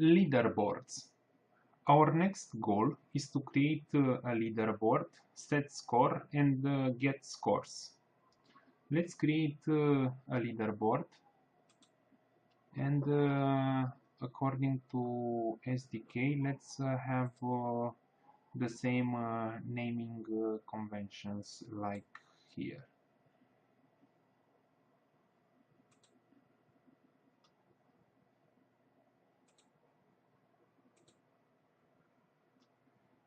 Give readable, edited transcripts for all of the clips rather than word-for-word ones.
Leaderboards. Our next goal is to create a leaderboard, set score, and get scores. Let's create a leaderboard, and according to SDK, let's have the same naming conventions like here.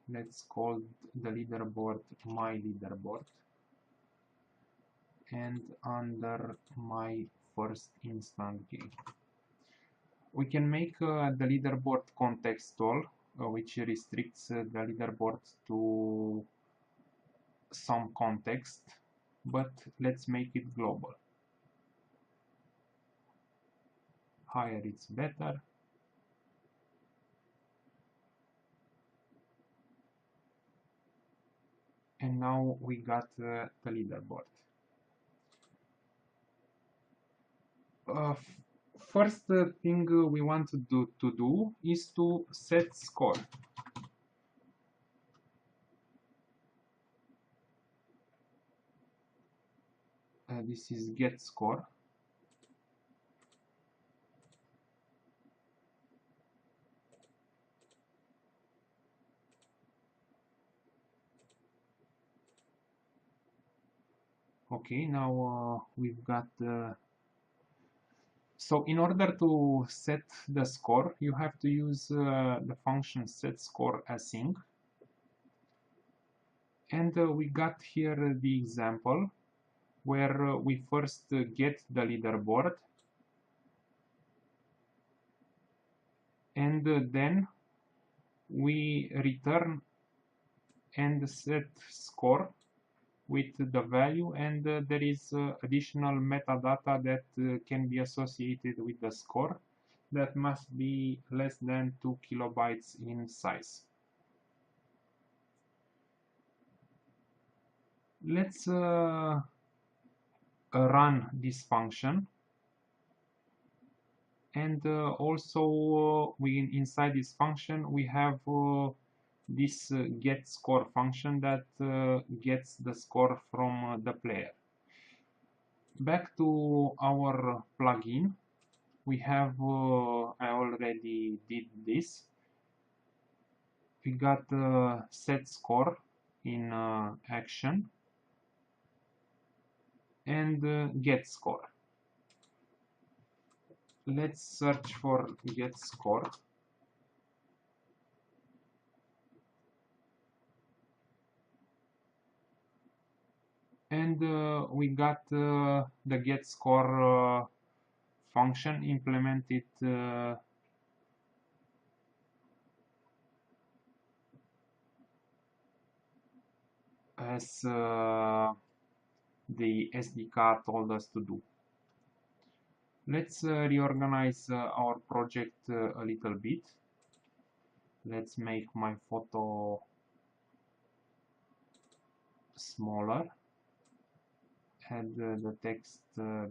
Let's call the leaderboard my leaderboard, and under my first instance game. We can make the leaderboard contextual, which restricts the leaderboard to some context, but let's make it global. Higher it's better. And now we got the leaderboard. First thing we want to do is to set score. This is get score. Okay, now we've got so in order to set the score, you have to use the function setScoreAsync. And we got here the example where we first get the leaderboard, and then we return and set score with the value, and there is additional metadata that can be associated with the score that must be less than 2 kilobytes in size. Let's run this function, and also we inside this function we have this get score function that gets the score from the player. Back to our plugin, we have I already did this. We got set score in action and get score. Let's search for get score. And we got the get score function implemented as the SDK told us to do. Let's reorganize our project a little bit. Let's make my photo smaller, add the text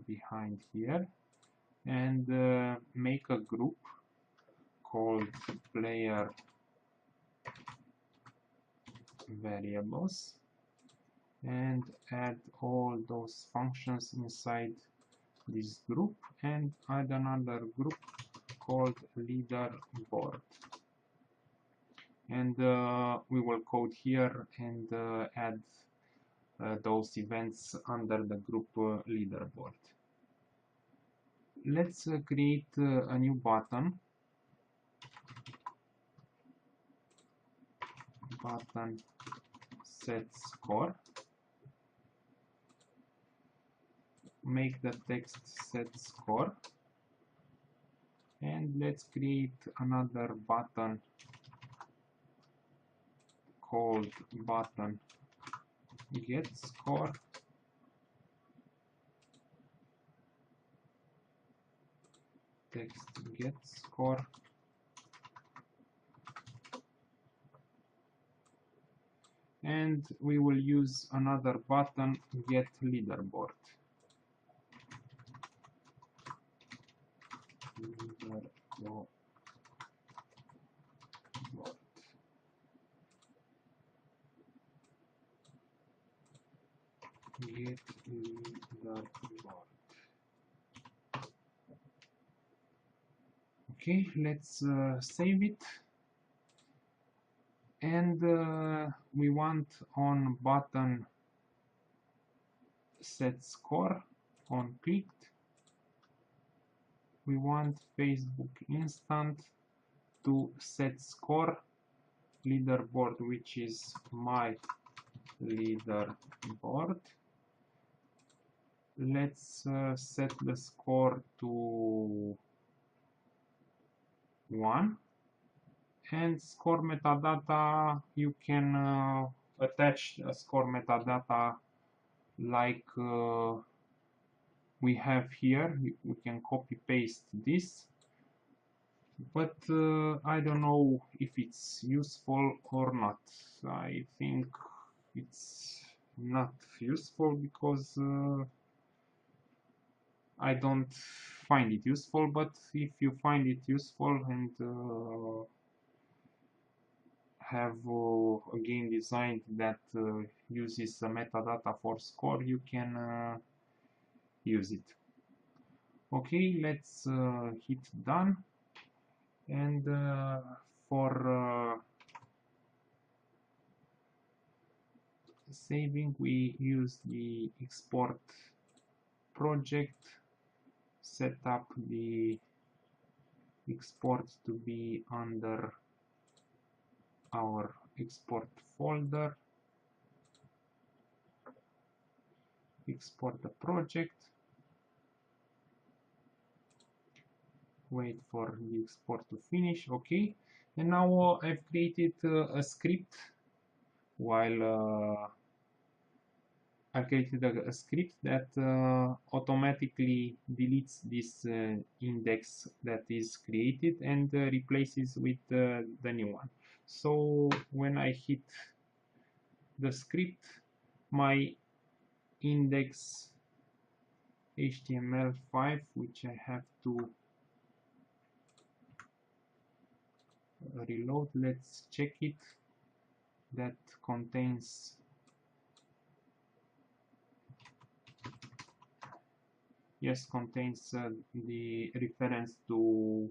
behind here, and make a group called player variables, and add all those functions inside this group, and add another group called leaderboard, and we will code here and add those events under the group leaderboard. Let's create a new button set score. Make the text set score, and let's create another button called button get score, text get score, and we will use another button get leaderboard. get leaderboard. Okay, let's save it, and we want on button set score on clicked. We want Facebook instant to set score leaderboard, which is my leaderboard. Let's set the score to 1, and score metadata, you can attach a score metadata like we have here. We can copy paste this, but I don't know if it's useful or not. I think it's not useful because I don't find it useful, but if you find it useful and have a game design that uses the metadata for score, you can use it. Okay, let's hit done, and for saving we use the export project, set up the export to be under our export folder, export the project, wait for the export to finish. Okay, and now I've created a script while I created a script that automatically deletes this index that is created and replaces with the new one. So when I hit the script, my index HTML5, which I have to reload, let's check it, that contains the reference to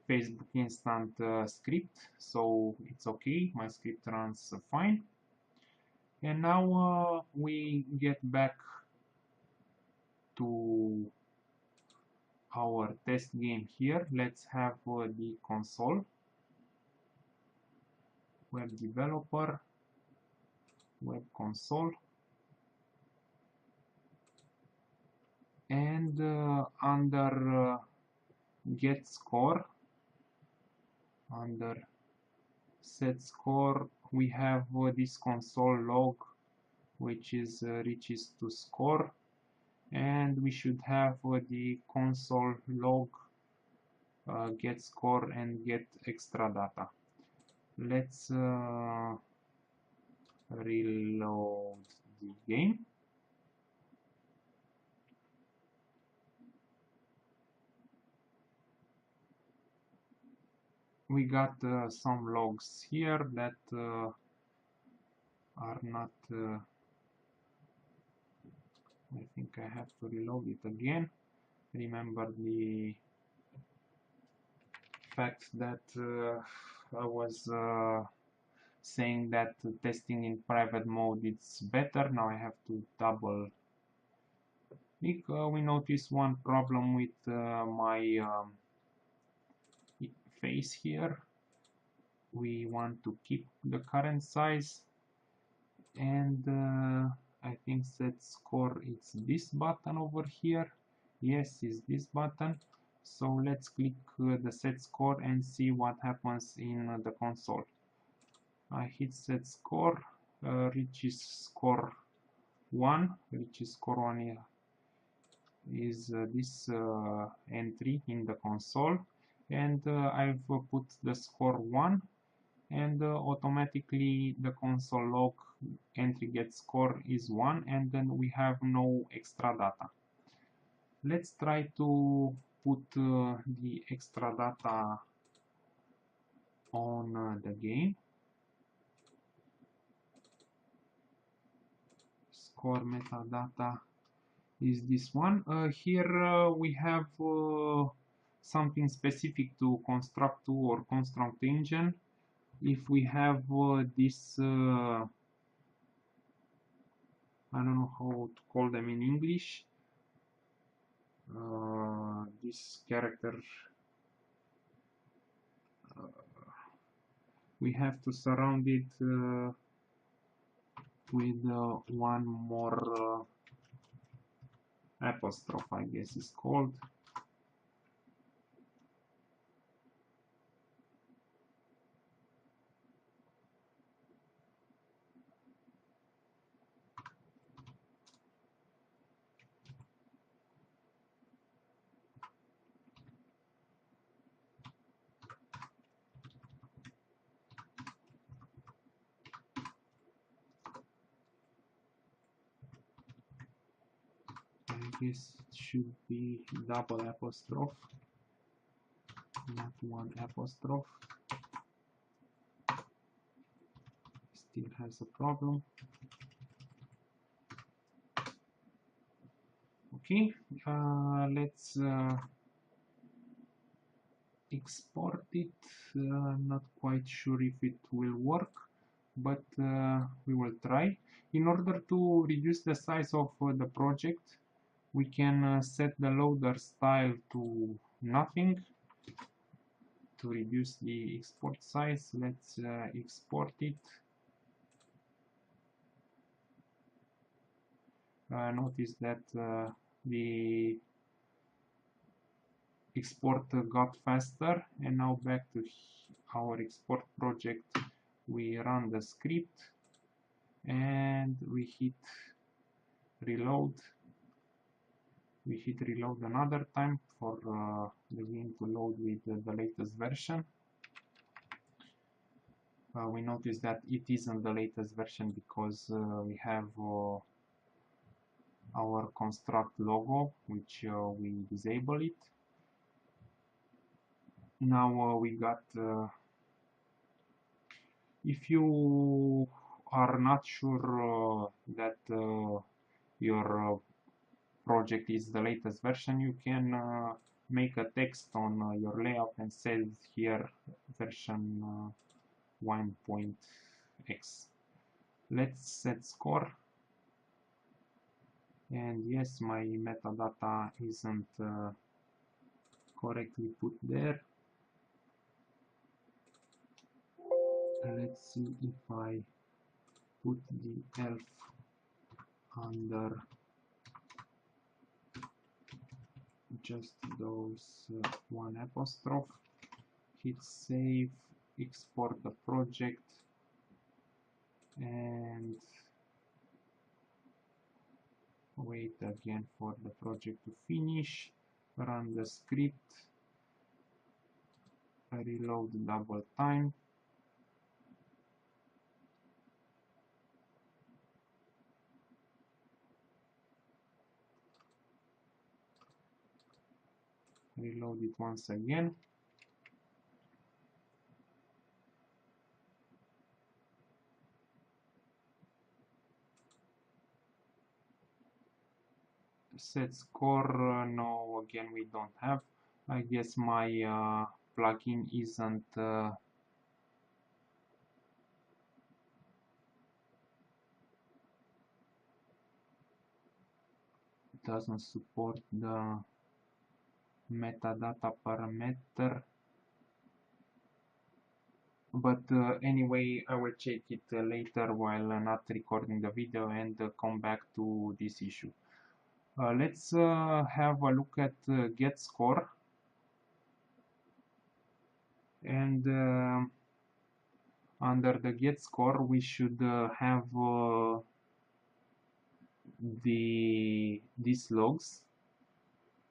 Facebook instant script, so it's okay, my script runs fine. And now we get back to our test game here. Let's have the console, web developer, web console, and under get score, under set score, we have this console log, which is reaches to score, and we should have the console log get score and get extra data. Let's reload the game. We got some logs here that are not I think I have to reload it again. Remember the fact that I was saying that testing in private mode it's better. Now I have to double click. We notice one problem with my face here. We want to keep the current size, and I think set score, it's this button over here. Yes, it's this button. So let's click the set score and see what happens in the console. I hit set score, reaches score 1, reaches score 1 is this entry in the console, and I've put the score 1, and automatically the console log entry get score is 1, and then we have no extra data. Let's try to put the extra data on the game. score metadata is this one. Here we have something specific to construct 2 or construct engine. If we have this, I don't know how to call them in English, this character, we have to surround it with one more apostrophe, I guess it's called. I guess it should be double apostrophe, not one apostrophe. Still has a problem. Okay, let's export it. Not quite sure if it will work, but we will try. In order to reduce the size of the project, we can set the loader style to nothing to reduce the export size. Let's export it. Notice that the export got faster, and now back to our export project. We run the script and we hit reload. We hit reload another time for the game to load with the latest version. We notice that it isn't the latest version because we have our construct logo, which we disable it. Now we got, if you are not sure that your project is the latest version, you can make a text on your layout and say here version 1.x. Let's set score, and yes, my metadata isn't correctly put there. Let's see if I put the elf under just those one apostrophe, hit save, export the project, and wait again for the project to finish, run the script, reload double time, reload it once again, set score. No, again we don't have. I guess my plugin isn't doesn't support the metadata parameter, but anyway, I will check it later while not recording the video and come back to this issue. Let's have a look at get score, and under the get score we should have these logs,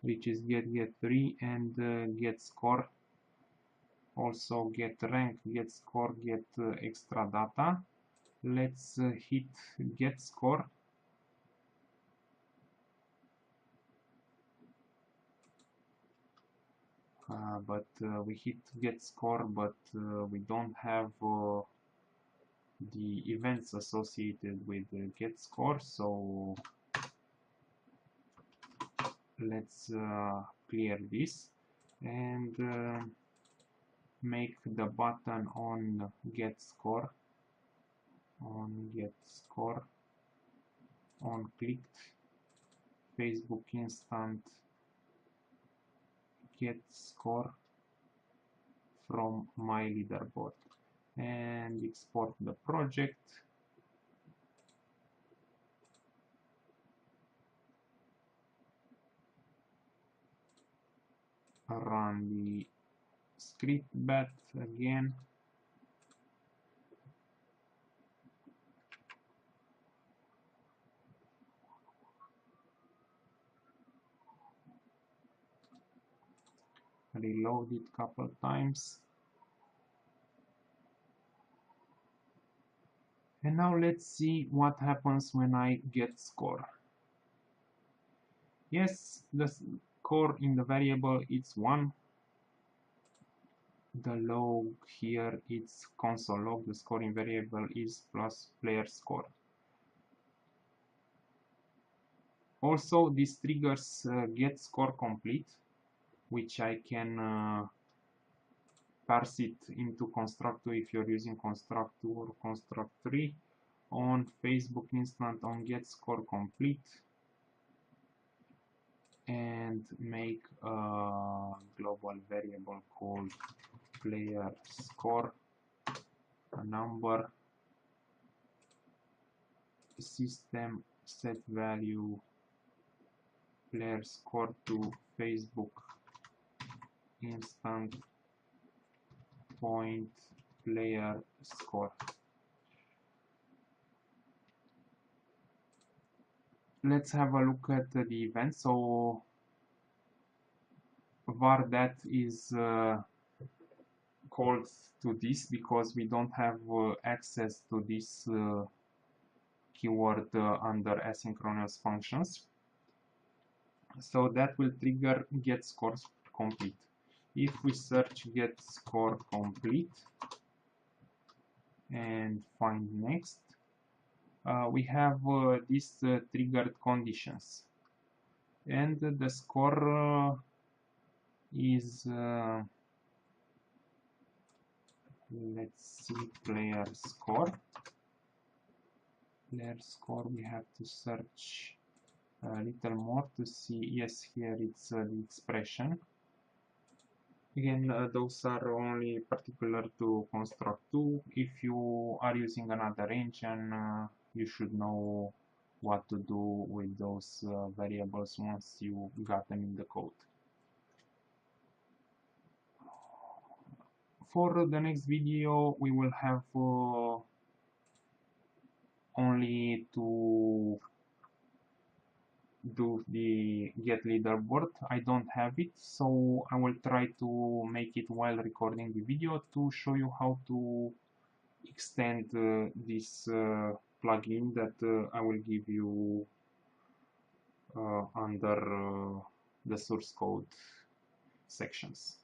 which is get3 and get score, also get rank, get score, get extra data. Let's hit get score, but we hit get score, but we don't have the events associated with the get score. So let's clear this and make the button on get score on clicked Facebook instant get score from my leaderboard, and export the project. Run the script bat again. Reload it couple times. And now let's see what happens when I get score. Yes, the score in the variable is 1. The log here it's console log. The scoring variable is plus player score. Also, this triggers get score complete, which I can parse it into construct2 if you're using construct2 or construct3 on Facebook instant on get score complete, and make a global variable called player score, a number, system set value player score to Facebook instant point player score. Let's have a look at the event. So var that is called to this because we don't have access to this keyword under asynchronous functions. So that will trigger get score complete. If we search get score complete and find next, we have these triggered conditions, and the score is let's see, player score. We have to search a little more to see. Yes, here it's the expression. Again, those are only particular to construct2. If you are using another engine, you should know what to do with those variables once you got them in the code. For the next video, we will have only to do the get leaderboard. I don't have it, so I will try to make it while recording the video to show you how to extend this plugin that I will give you under the source code sections.